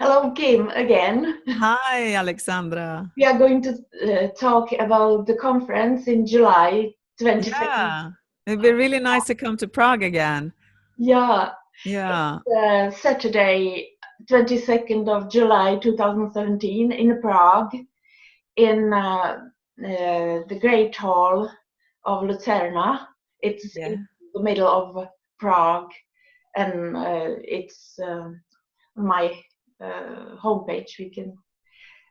Hello, Kim, again. Hi, Alexandra. We are going to talk about the conference in July 22nd. Yeah, it'd be really nice to come to Prague again. Yeah, Yeah, Saturday, 22nd of July 2017 in Prague, in the Great Hall of Lucerna. It's in yeah. the middle of Prague, and it's on my homepage.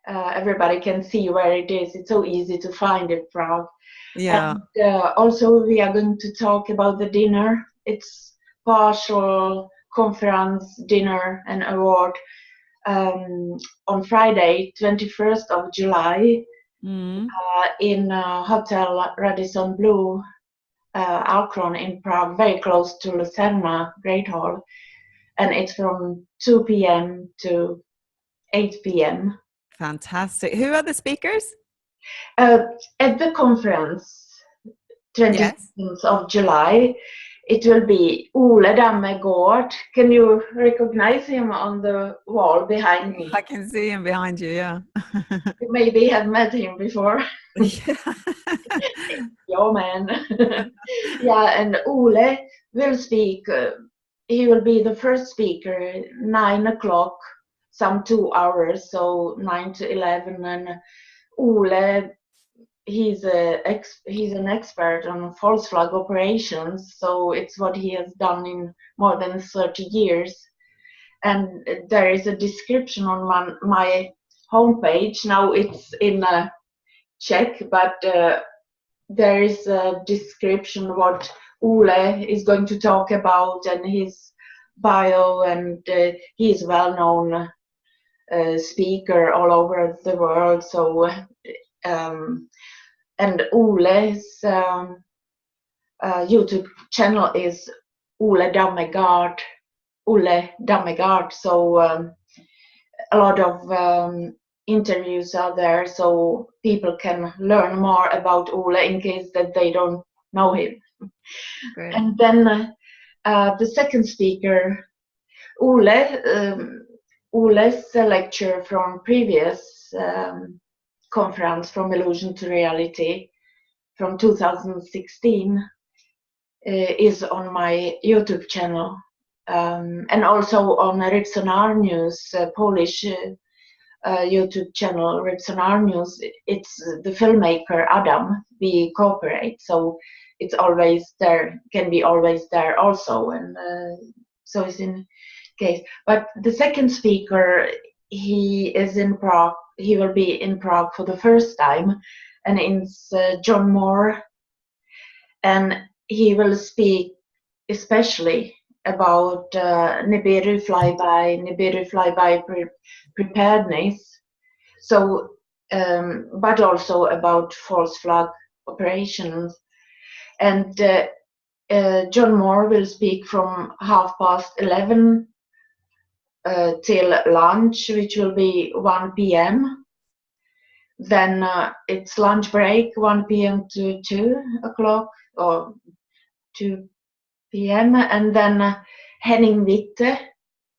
Everybody can see where it is. It's so easy to find it, Prague. Yeah. And also, we are going to talk about the dinner. It's partial conference dinner and award on Friday, 21st of July, Mm. in Hotel Radisson Blue, Alcron in Prague, very close to Lucerna Great Hall. And it's from 2 p.m. to 8 p.m. Fantastic. Who are the speakers? Uh, at the conference, Yes, 22nd of July, it will be Ole Dammegård. Can you recognize him on the wall behind me? I can see him behind you. Yeah. You maybe have met him before. Yeah. Yo, man. Yeah, and Ole will speak. He will be the first speaker, 9 o'clock, some 2 hours, so 9 to 11. And Ole, he's an expert on false flag operations, so it's what he has done in more than 30 years. And there is a description on my homepage. Now it's in Czech, but there is a description what Ole is going to talk about and his bio, and he is well-known speaker all over the world. So um, and Ole's YouTube channel is Ole Dammegård. Ole Dammegård. So a lot of interviews are there, so people can learn more about Ole in case that they don't know him. Great. And then the second speaker, Ole. Ole's lecture from previous conference From Illusion to Reality from 2016 is on my YouTube channel, and also on Rybsonar News, Polish YouTube channel, Rybsonar News. It's the filmmaker Adam. We cooperate, so it's always there, can be always there also, and so it's in case. But the second speaker, he is in Prague. He will be in Prague for the first time, and it's John Moore, and he will speak especially about Nibiru flyby preparedness. So, but also about false flag operations. And John Moore will speak from 11:30 till lunch, which will be 1 p.m. Then it's lunch break, 1 p.m. to 2 o'clock or 2 p.m. And then Henning Witte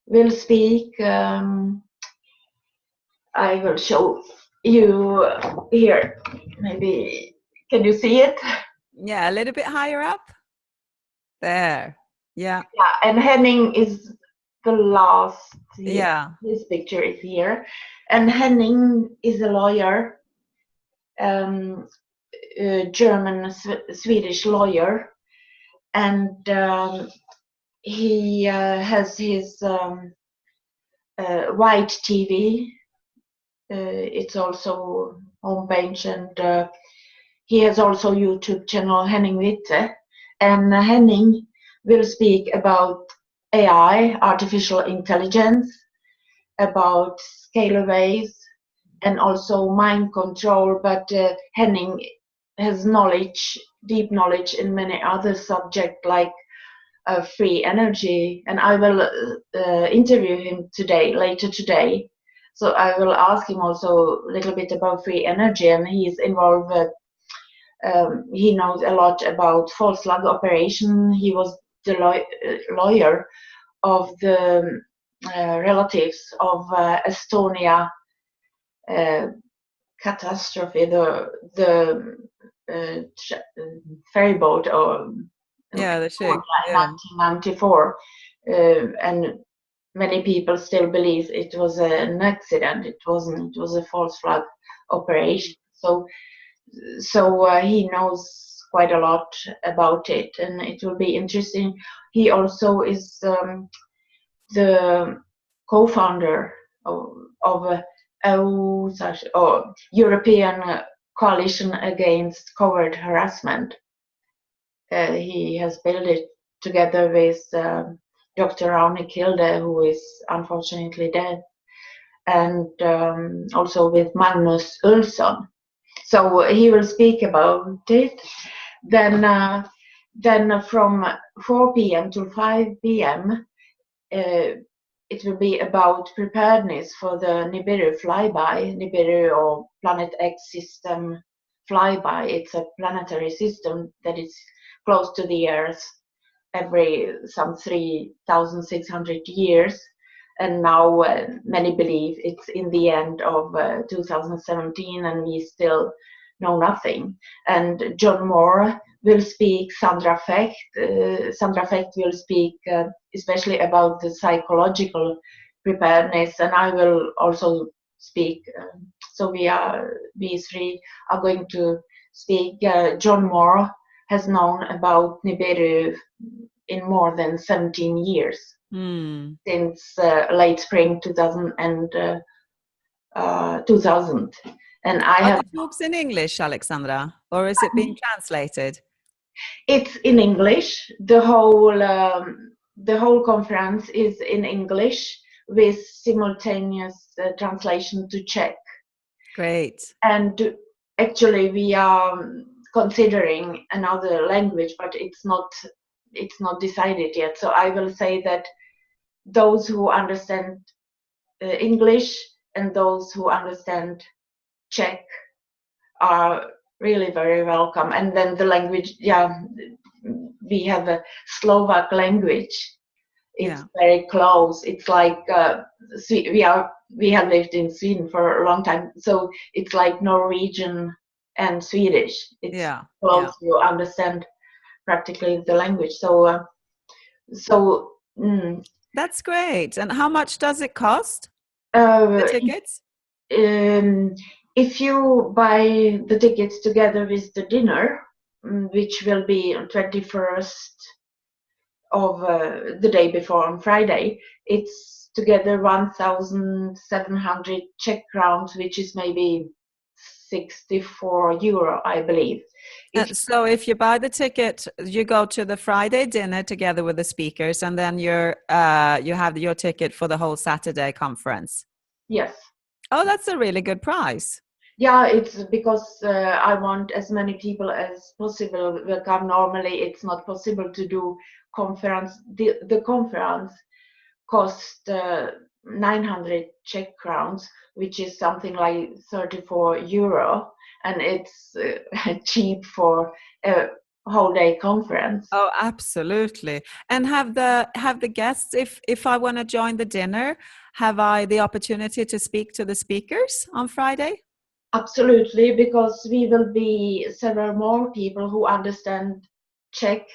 will speak. I will show you here. Maybe, can you see it? Yeah, a little bit higher up. There. Yeah. Yeah, and Henning is the last. Yeah. His picture is here. And Henning is a lawyer, German, Swedish lawyer. And he has his white TV. It's also homepage, and he has also YouTube channel Henning Witte. And Henning will speak about AI, artificial intelligence, about scalaways, and also mind control. But Henning has knowledge, deep knowledge in many other subjects like free energy, and I will interview him later today. So I will ask him also a little bit about free energy, and he is involved. He knows a lot about false flag operation. He was the lawyer of the relatives of Estonia catastrophe, the ferry boat, or the ship. in 1994, and many people still believe it was an accident. It wasn't. It was a false flag operation. So he knows quite a lot about it, and it will be interesting. He also is the co-founder of European Coalition Against Covert Harassment. He has built it together with Dr. Rauni Kilde, who is unfortunately dead, and also with Magnus Ulfsson. So he will speak about it. Then from 4 p.m. to 5 p.m. It will be about preparedness for the Nibiru flyby, Nibiru or Planet X system flyby. It's a planetary system that is close to the Earth every some 3,600 years. And now many believe it's in the end of 2017 and we still know nothing. And John Moore will speak, Sandra Fecht will speak especially about the psychological preparedness, and I will also speak. So we three are going to speak. John Moore has known about Nibiru in more than 17 years, since late spring 2000. And I Are have the talks in English, Alexandra, or is it being translated? It's in English. The whole conference is in English with simultaneous translation to Czech. Great. And actually, we are considering another language, but it's not decided yet. So I will say that those who understand English and those who understand Czech are really very welcome. And then the language, we have a Slovak language. It's very close. It's like we have lived in Sweden for a long time, so it's like Norwegian and Swedish. It's close. You understand practically the language. That's great. And how much does it cost? The tickets? If you buy the tickets together with the dinner, which will be on 21st of the day before on Friday, it's together 1,700 Czech crowns, which is maybe 64 euro, I believe. So if you buy the ticket, you go to the Friday dinner together with the speakers, and then you have your ticket for the whole Saturday conference. Yes. Oh, that's a really good price. Yeah, it's because I want as many people as possible will come. Normally, it's not possible to do conference. The conference cost 900 Czech crowns, which is something like 34 euro, and it's cheap for a whole day conference. Oh, absolutely. And have the guests, if I want to join the dinner, have I the opportunity to speak to the speakers on Friday? Absolutely, because we will be several more people who understand Czech,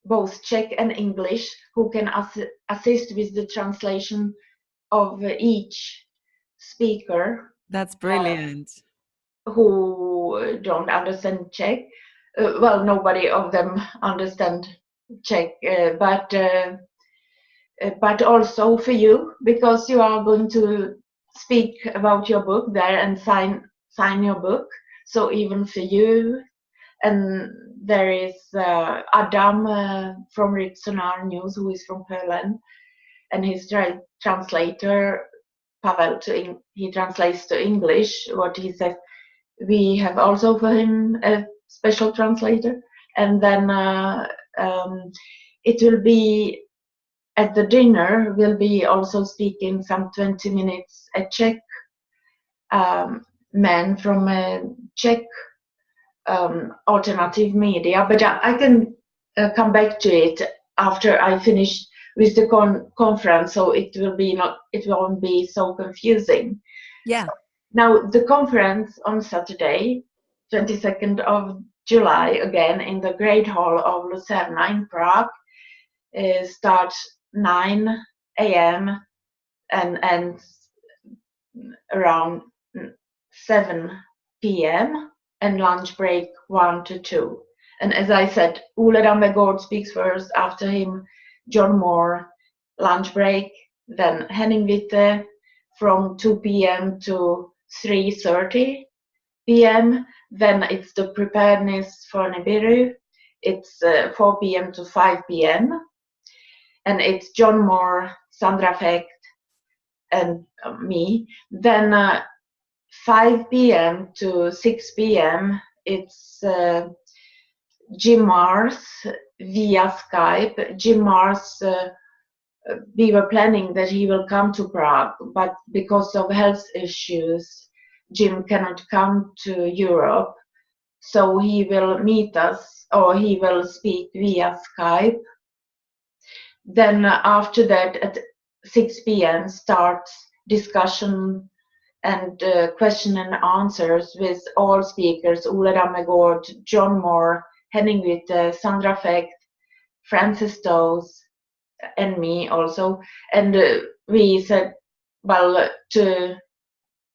both Czech and English, who can assist with the translation of each speaker. That's brilliant. Who don't understand Czech. Well, nobody of them understand Czech, but also for you, because you are going to speak about your book there and sign your book. So even for you. And there is Adam from Ripsonar News, who is from Poland, and his translator Pavel. He translates to English what he says. We have also for him a special translator, and then it will be at the dinner. We'll be also speaking some 20 minutes a Czech man from Czech alternative media, but I can come back to it after I finish with the conference, so it won't be so confusing. Yeah. So now the conference on Saturday, 22nd of July, again in the Great Hall of Lucerna in Prague, starts 9 a.m. and ends around 7 p.m. and lunch break 1 to 2. And as I said, Ole Ramegård speaks first, after him John Moore, lunch break, then Henning Witte from 2 p.m. to 3:30 p.m. Then it's the preparedness for Nibiru. It's 4 p.m. to 5 p.m. And it's John Moore, Sandra Fecht, and me. Then 5 p.m. to 6 p.m. it's Jim Mars via Skype. Jim Mars, we were planning that he will come to Prague, but because of health issues, Jim cannot come to Europe. So he will meet us, or he will speak via Skype. Then after that, at 6 p.m. starts discussion and question and answers with all speakers: Ole Ramegård, John Moore, Henning Witte, Sandra Fecht, Francis Dawes, and me also. And we said, well, to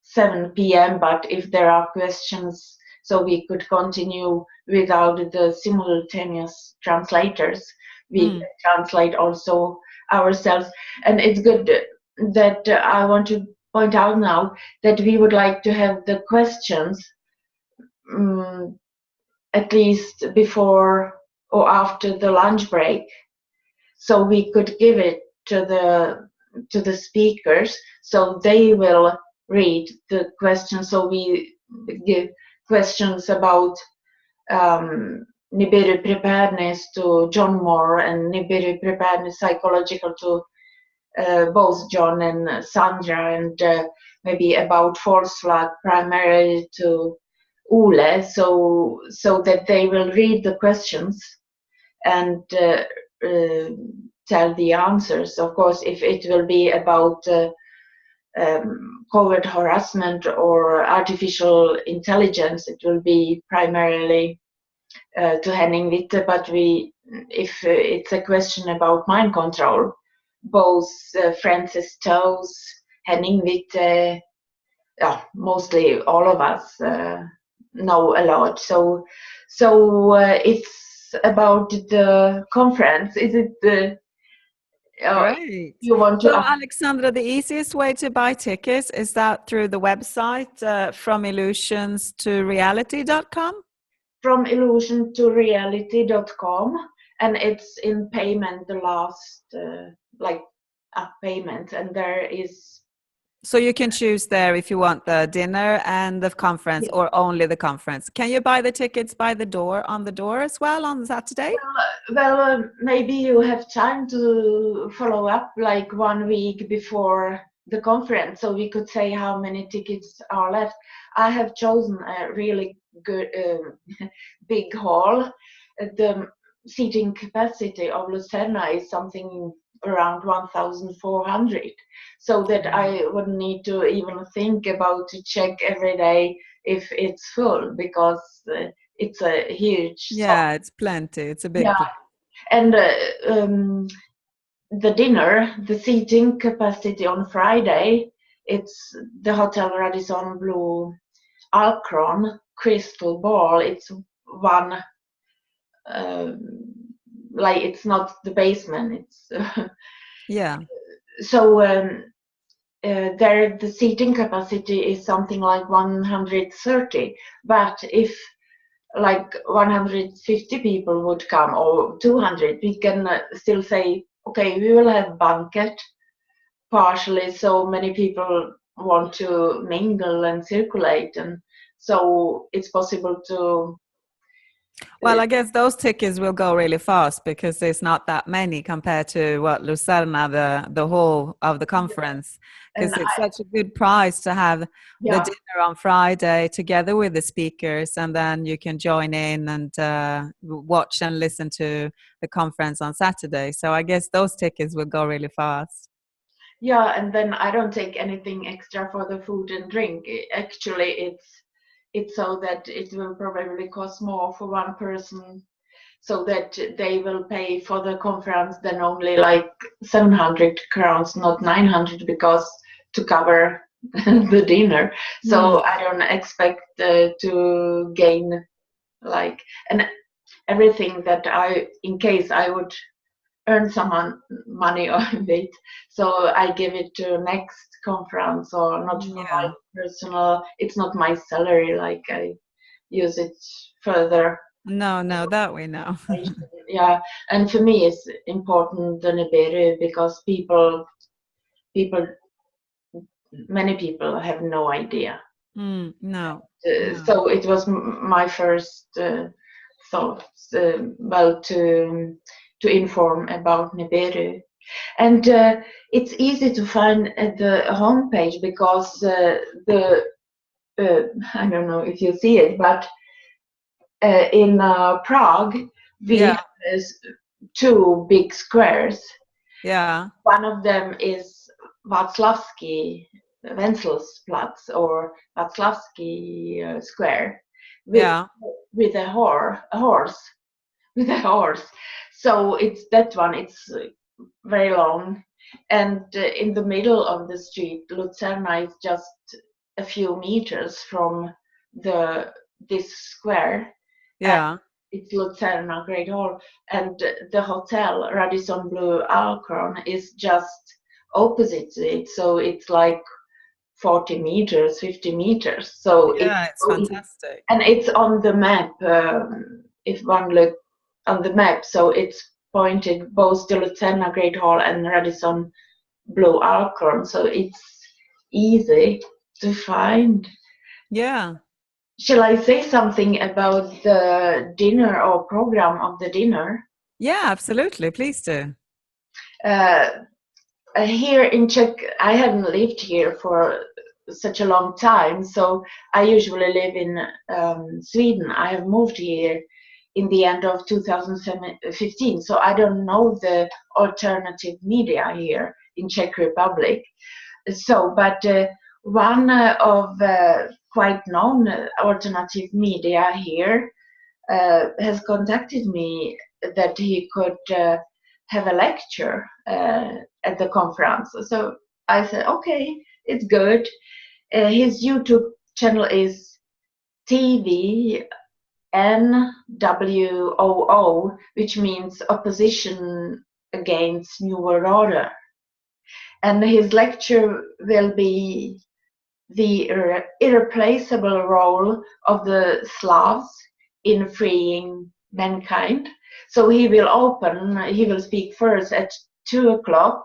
7 p.m., but if there are questions, so we could continue without the simultaneous translators. We can translate also ourselves. And it's good that I want to point out now that we would like to have the questions at least before or after the lunch break, so we could give it to the speakers, so they will read the questions. So we give questions about Nibiru preparedness to John Moore, and Nibiru preparedness psychological to both John and Sandra, and maybe about false flag primarily to Ole, so that they will read the questions and tell the answers. Of course, if it will be about covert harassment or artificial intelligence, it will be primarily to Henning Witte. But if it's a question about mind control, both Francis Dawes, Henning Witte, mostly all of us know a lot. So it's about the conference. Is it the Great. you want to So, Alexandra, the easiest way to buy tickets, is that through the website from illusions to reality.com? From illusion to reality.com, and it's in payment, the last payment, and there is. So you can choose there if you want the dinner and the conference, or only the conference. Can you buy the tickets by the door, on the door as well on Saturday? Well, maybe you have time to follow up like 1 week before the conference, so we could say how many tickets are left. I have chosen a really good big hall. The seating capacity of Lucerna is something around 1,400, so that I wouldn't need to even think about to check every day if it's full, because it's a huge it's plenty. It's a big place. And the dinner, the seating capacity on Friday, it's the Hotel Radisson Blu Alcron Crystal Ball. It's one, it's not the basement. It's So there the seating capacity is something like 130. But if like 150 people would come, or 200, we can still say, okay, we will have banquet partially, so many people want to mingle and circulate, and so it's possible to Well, I guess those tickets will go really fast because there's not that many compared to what Lucerna, the whole of the conference, And because it's such a good price to have the yeah, dinner on Friday together with the speakers, and then you can join in and watch and listen to the conference on Saturday. So I guess those tickets will go really fast. yeah, and then I don't take anything extra for the food and drink. Actually, it's so that it will probably cost more for one person, so that they will pay for the conference than only like 700 crowns, not 900, because to cover the dinner. Mm. So I don't expect to gain like, and everything that in case I would earn some money on it, so I give it to next conference, or not for my Yeah. personal. It's not my salary. Like I use it further. No, no, that we know. Yeah, and for me it's important the Nibiru, because people, many people have no idea. No, no. So it was my first thought, well, to inform about Nibiru. And it's easy to find at the homepage, because the I don't know if you see it, but in Prague we Yeah, have two big squares. yeah, One of them is Václavský Wenzelsplatz, or Václavský Square, with yeah, a horse with a horse. So it's that one. It's very long, and in the middle of the street, Lucerna is just a few meters from the this square. And yeah. it's Lucerna Great Hall, and the hotel Radisson Blue Alcron is just opposite to it. So it's like 40 meters, 50 meters. So it's Yeah, it's so easy. fantastic. And it's on the map. If one look on the map, so it's pointed both to Lucerna Great Hall and Radisson Blue Alcron. So it's easy to find. Yeah. Shall I say something about the dinner or program of the dinner? Yeah, absolutely. Please do. Uh, Here in Czech, I hadn't lived here for such a long time, so I usually live in Sweden. I have moved here in the end of 2015, so I don't know the alternative media here in Czech Republic. So, but one of quite known alternative media here has contacted me that he could have a lecture at the conference. So I said, okay, it's good. His YouTube channel is TVNWOO, which means Opposition Against New World Order. And his lecture will be the irreplaceable role of the Slavs in freeing mankind. So he will speak first at 2 o'clock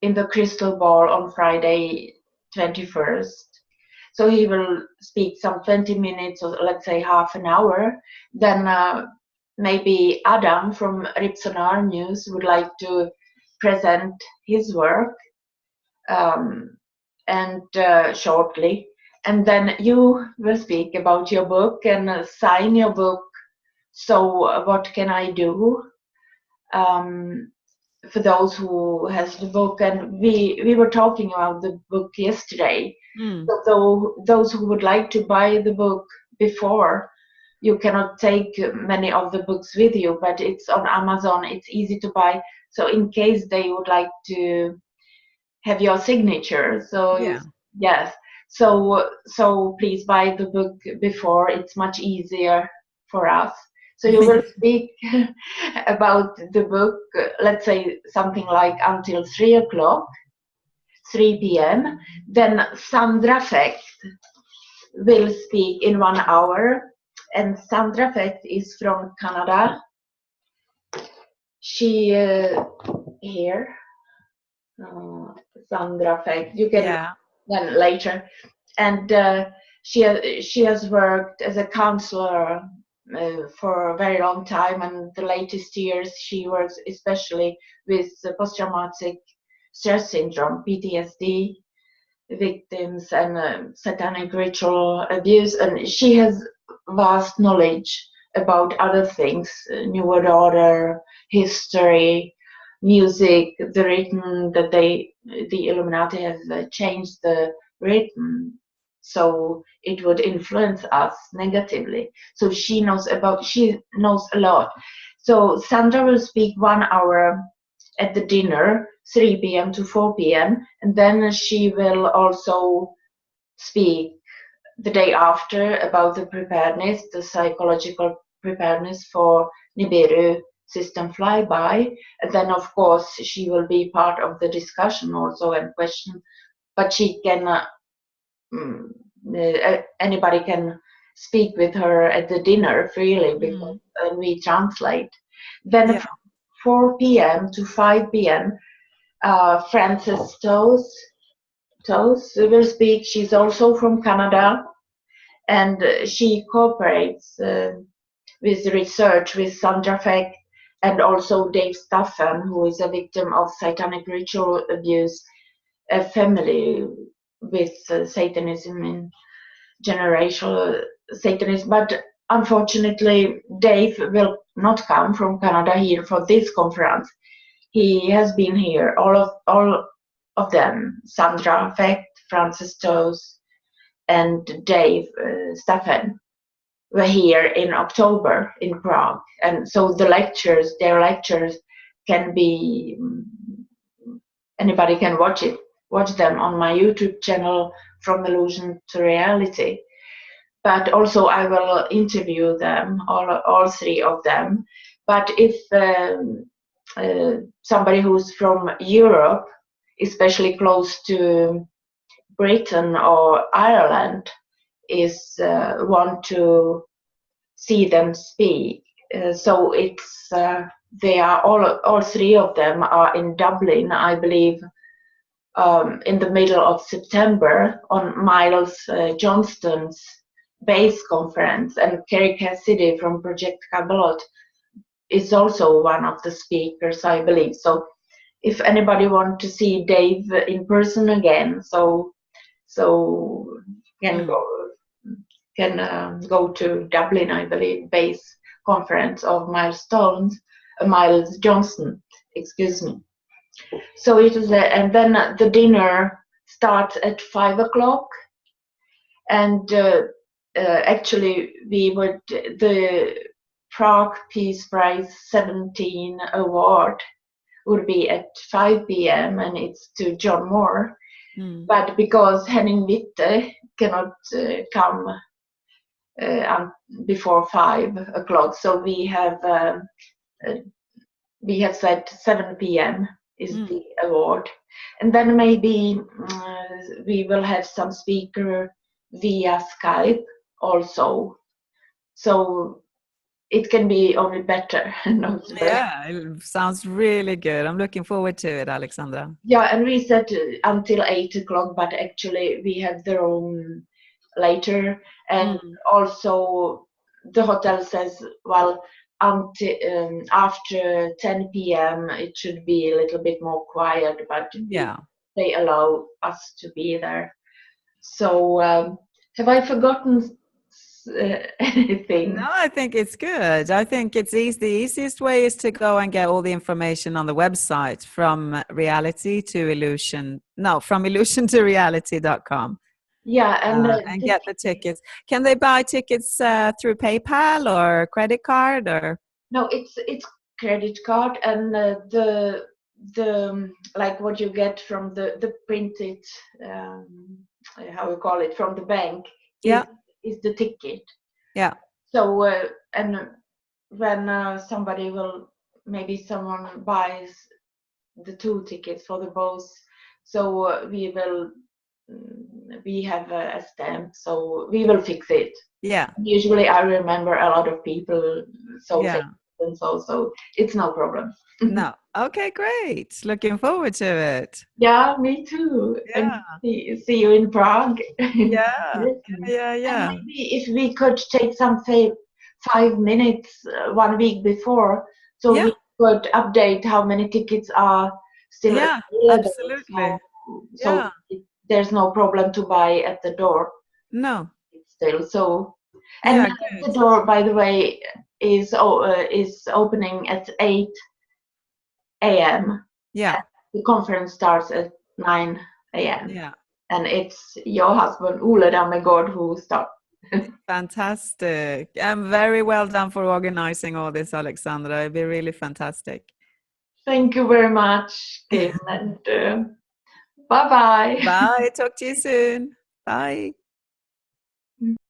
in the Crystal Ball on Friday 21st. So he will speak some 20 minutes, or let's say half an hour. Then maybe Adam from Ripsonar News would like to present his work, and shortly. And then you will speak about your book and sign your book. So what can I do for those who has the book? And we were talking about the book yesterday. Mm. So those who would like to buy the book before, you cannot take many of the books with you, but it's on Amazon. It's easy to buy. So in case they would like to have your signature, so Yeah. yes, so please buy the book before. It's much easier for us. So you will speak about the book, let's say something like until 3 o'clock, 3 p.m. Then Sandra Fächt will speak in 1 hour, and Sandra Fächt is from Canada. She here, Sandra Fächt. You can Yeah. then later, and she has worked as a counselor for a very long time, and the latest years she works especially with post-traumatic stress syndrome (PTSD) victims and satanic ritual abuse, and she has vast knowledge about other things, New World Order, history, music, the rhythm that the Illuminati have changed the rhythm so it would influence us negatively. So she knows a lot. So Sandra will speak 1 hour at the dinner, 3 p.m. to 4 p.m., and then she will also speak the day after about the preparedness, the psychological preparedness for Nibiru system flyby. And then, of course, she will be part of the discussion also and question, but she can, anybody can speak with her at the dinner freely because we translate. Then from 4 p.m. to 5 p.m., Frances Toes will speak. She's also from Canada, and she cooperates with research with Sandra Feck and also Dave Staffen, who is a victim of satanic ritual abuse, a family with Satanism in generational Satanism. But unfortunately, Dave will not come from Canada here for this conference. He has been here, all of them, Sandra Feck, Frances Toes, and Dave Staffen were here in October in Prague. And so their lectures can be, anybody can watch them on my YouTube channel, From Illusion to Reality. But also I will interview them, all three of them. But if somebody who's from Europe, especially close to Britain or Ireland, is want to see them speak. So it's they are all three of them are in Dublin, I believe, in the middle of September on Miles Johnston's base conference, and Kerry Cassidy from Project Camelot is also one of the speakers, I believe. So if anybody wants to see Dave in person again, so can go to Dublin, I believe, base conference of Miles Johnston, excuse me. So it is, and then the dinner starts at 5 o'clock, and actually the Prague Peace Prize 17 award would be at 5 p.m. and it's to John Moore. But because Henning Witte cannot come before 5 o'clock, so we have said 7 p.m. is the award, and then maybe we will have some speaker via Skype also, so it can be only better. Yeah, it sounds really good. I'm looking forward to it, Alexandra. Yeah, and we said until 8 o'clock, but actually we have the room later, and also the hotel says, well, until after 10 p.m. it should be a little bit more quiet, but they allow us to be there. So have I forgotten anything? No, I think it's good. I think it's easy. The easiest way is to go and get all the information on the website from reality to illusion. No, from illusion to reality.com. Yeah, and get the tickets. Can they buy tickets through PayPal or credit card or? No, it's credit card, and the like what you get from the printed how we call it from the bank is the ticket. Yeah. So and when someone buys the 2 tickets for the both, so we have a stamp, so we will fix it. Yeah. Usually I remember a lot of people, so it's no problem. No. Okay, great. Looking forward to it. Yeah, me too. Yeah. And see you in Prague. Yeah. And maybe if we could take some 5 minutes 1 week before, so Yeah. we could update how many tickets are still Yeah, available. absolutely. So Yeah. there's no problem to buy at the door No. still. So, and Yeah, the good. door, by the way, is opening at 8 a.m. Yeah. The conference starts at 9 a.m. Yeah. And it's your husband Ole Dammegård who starts. Fantastic. And very well done for organizing all this, Alexandra. It'd be really fantastic. Thank you very much, Kim, and bye bye. Bye. Talk to you soon. Bye.